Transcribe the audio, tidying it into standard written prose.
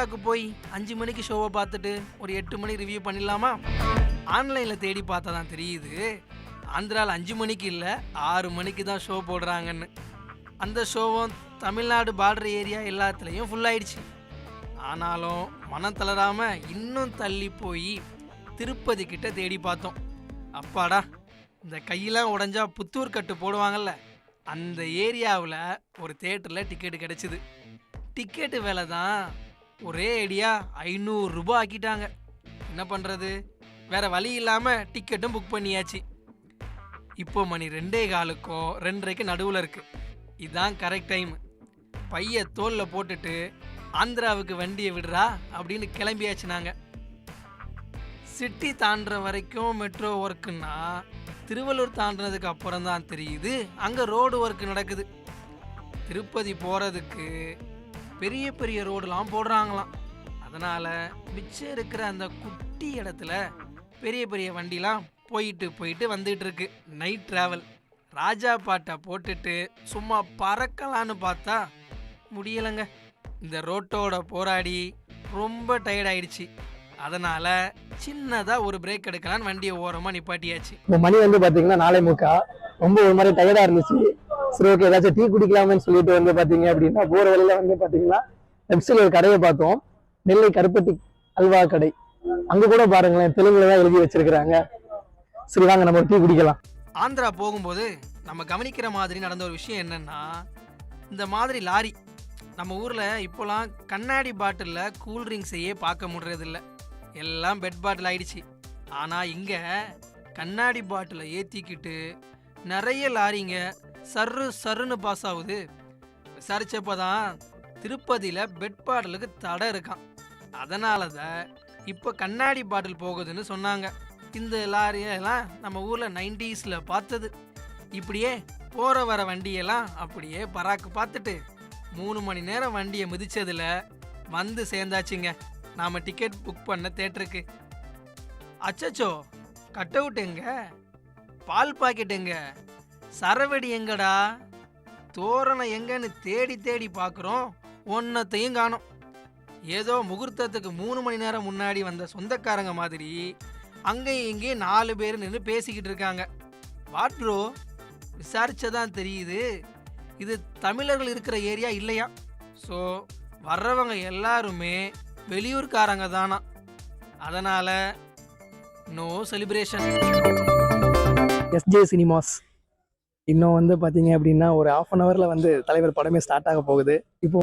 ஆந்திராவுக்கு போய் 5 மணிக்கு ஷோவை பார்த்துட்டு ஒரு 8 மணி ரிவ்யூ பண்ணிடலாமா? ஆன்லைனில் தேடி பார்த்தா தான் தெரியுது, ஆந்திராவில் 5 மணிக்கு இல்லை 6 மணிக்கு தான் ஷோ போடுறாங்கன்னு. அந்த ஷோவும் தமிழ்நாடு பார்டர் ஏரியா எல்லாத்துலேயும் ஃபுல்லாகிடுச்சு. ஆனாலும் மனம் தளராமல் இன்னும் தள்ளி போய் திருப்பதி கிட்ட தேடி பார்த்தோம். அப்பாடா, இந்த கையெல்லாம் உடஞ்சா புத்தூர் கட்டு போடுவாங்கல்ல, அந்த ஏரியாவில் ஒரு தேட்டரில் டிக்கெட்டு கிடச்சிது. டிக்கெட்டு விலை தான் ஒரே ஐடியா 500 ரூபாய் ஆக்கிட்டாங்க. என்ன பண்ணுறது, வேறு வழி இல்லாமல் டிக்கெட்டும் புக் பண்ணியாச்சு. இப்போ மணி 2:15க்கும் 2:30க்கு நடுவில் இருக்குது. இதுதான் கரெக்ட் டைம். பைய தோலில் போட்டுட்டு ஆந்திராவுக்கு வண்டியை விடுறா அப்படின்னு கிளம்பியாச்சு. நாங்கள் சிட்டி தாண்டுற வரைக்கும் மெட்ரோ ஒர்க்குன்னா திருவள்ளூர் தாண்டினதுக்கு அப்புறம் தான் தெரியுது அங்கே ரோடு ஒர்க் நடக்குது. திருப்பதி போகிறதுக்கு பெரிய பெரிய ரோடுலாம் போடுறாங்களாம். அதனால் மிச்சம் இருக்கிற அந்த குட்டி இடத்துல பெரிய பெரிய வண்டிலாம் போயிட்டு வந்துட்டு இருக்கு. நைட் ட்ராவல் ராஜா பாட்டை போட்டுட்டு சும்மா பறக்கலான்னு பார்த்தா முடியலைங்க. இந்த ரோட்டோட போராடி ரொம்ப டயர்டாயிடுச்சு. அதனால் சின்னதாக ஒரு பிரேக் எடுக்கலான்னு வண்டியை ஓரமாக நிப்பாட்டியாச்சு. இப்போ மணி வந்து பார்த்தீங்கன்னா 4:45. ரொம்ப ஒரு மாதிரி டயர்டாக இருந்துச்சு. சரி, ஓகே, ஏதாச்சும் டீ குடிக்கலாமேன்னு சொல்லிட்டு வந்து பார்த்தீங்க அப்படின்னா போகிற வழியில் வந்து பார்த்தீங்கன்னா லெஃப்ட் ஒரு கடையை பார்த்தோம். நெல்லை கருப்பட்டி அல்வா கடை. அங்கே கூட பாருங்களேன், தெலுங்குல தான் எழுதி வச்சிருக்கிறாங்க. சரி, வாங்க நம்ம டீ குடிக்கலாம். ஆந்திரா போகும்போது நம்ம கவனிக்கிற மாதிரி நடந்த ஒரு விஷயம் என்னன்னா, இந்த மாதிரி லாரி நம்ம ஊரில் இப்போலாம் கண்ணாடி பாட்டிலில் கூல்ட்ரிங்க்ஸையே பார்க்க முடியறதில்ல, எல்லாம் பெட் பாட்டில் ஆயிடுச்சு. ஆனால் இங்கே கண்ணாடி பாட்டிலை ஏற்றிக்கிட்டு நிறைய லாரிங்க சர்ருன்னு பாஸ் ஆகுது. விசாரிச்சப்போ தான் திருப்பதியில் பெட் பாட்டிலுக்கு தடை இருக்கான். அதனால தான் இப்போ கண்ணாடி பாட்டில் போகுதுன்னு சொன்னாங்க. இந்த லாரியெல்லாம் நம்ம ஊரில் 90s பார்த்தது. இப்படியே போகிற வர வண்டியெல்லாம் அப்படியே பராக்கு பார்த்துட்டு 3 மணி நேரம் வண்டியை மிதிச்சதில் வந்து சேர்ந்தாச்சுங்க நாம் டிக்கெட் புக் பண்ண தேட்டருக்கு. அச்சச்சோ, கட் அவுட் எங்க, பால் பாக்கெட் எங்க, சரவெடி எங்கடா, தோரணம் எங்கன்னு தேடி பார்க்குறோம், ஒன்றத்தையும் காணோம். ஏதோ முகூர்த்தத்துக்கு 3 மணி நேரம் முன்னாடி வந்த சொந்தக்காரங்க மாதிரி அங்கேயும் இங்கேயும் 4 பேர் நின்று பேசிக்கிட்டு இருக்காங்க. வாட் ப்ரோ, விசாரிச்சதான் தெரியுது இது தமிழர்கள் இருக்கிற ஏரியா இல்லையா. ஸோ வர்றவங்க எல்லாருமே வெளியூர்காரங்க தானா. அதனால் நோ செலிப்ரேஷன். எஸ்ஜே சினிமாஸ் இன்னும் வந்து பார்த்தீங்க அப்படின்னா ஒரு 1/2 hourல வந்து தலைவர் படமே ஸ்டார்ட் ஆக போகுது. இப்போ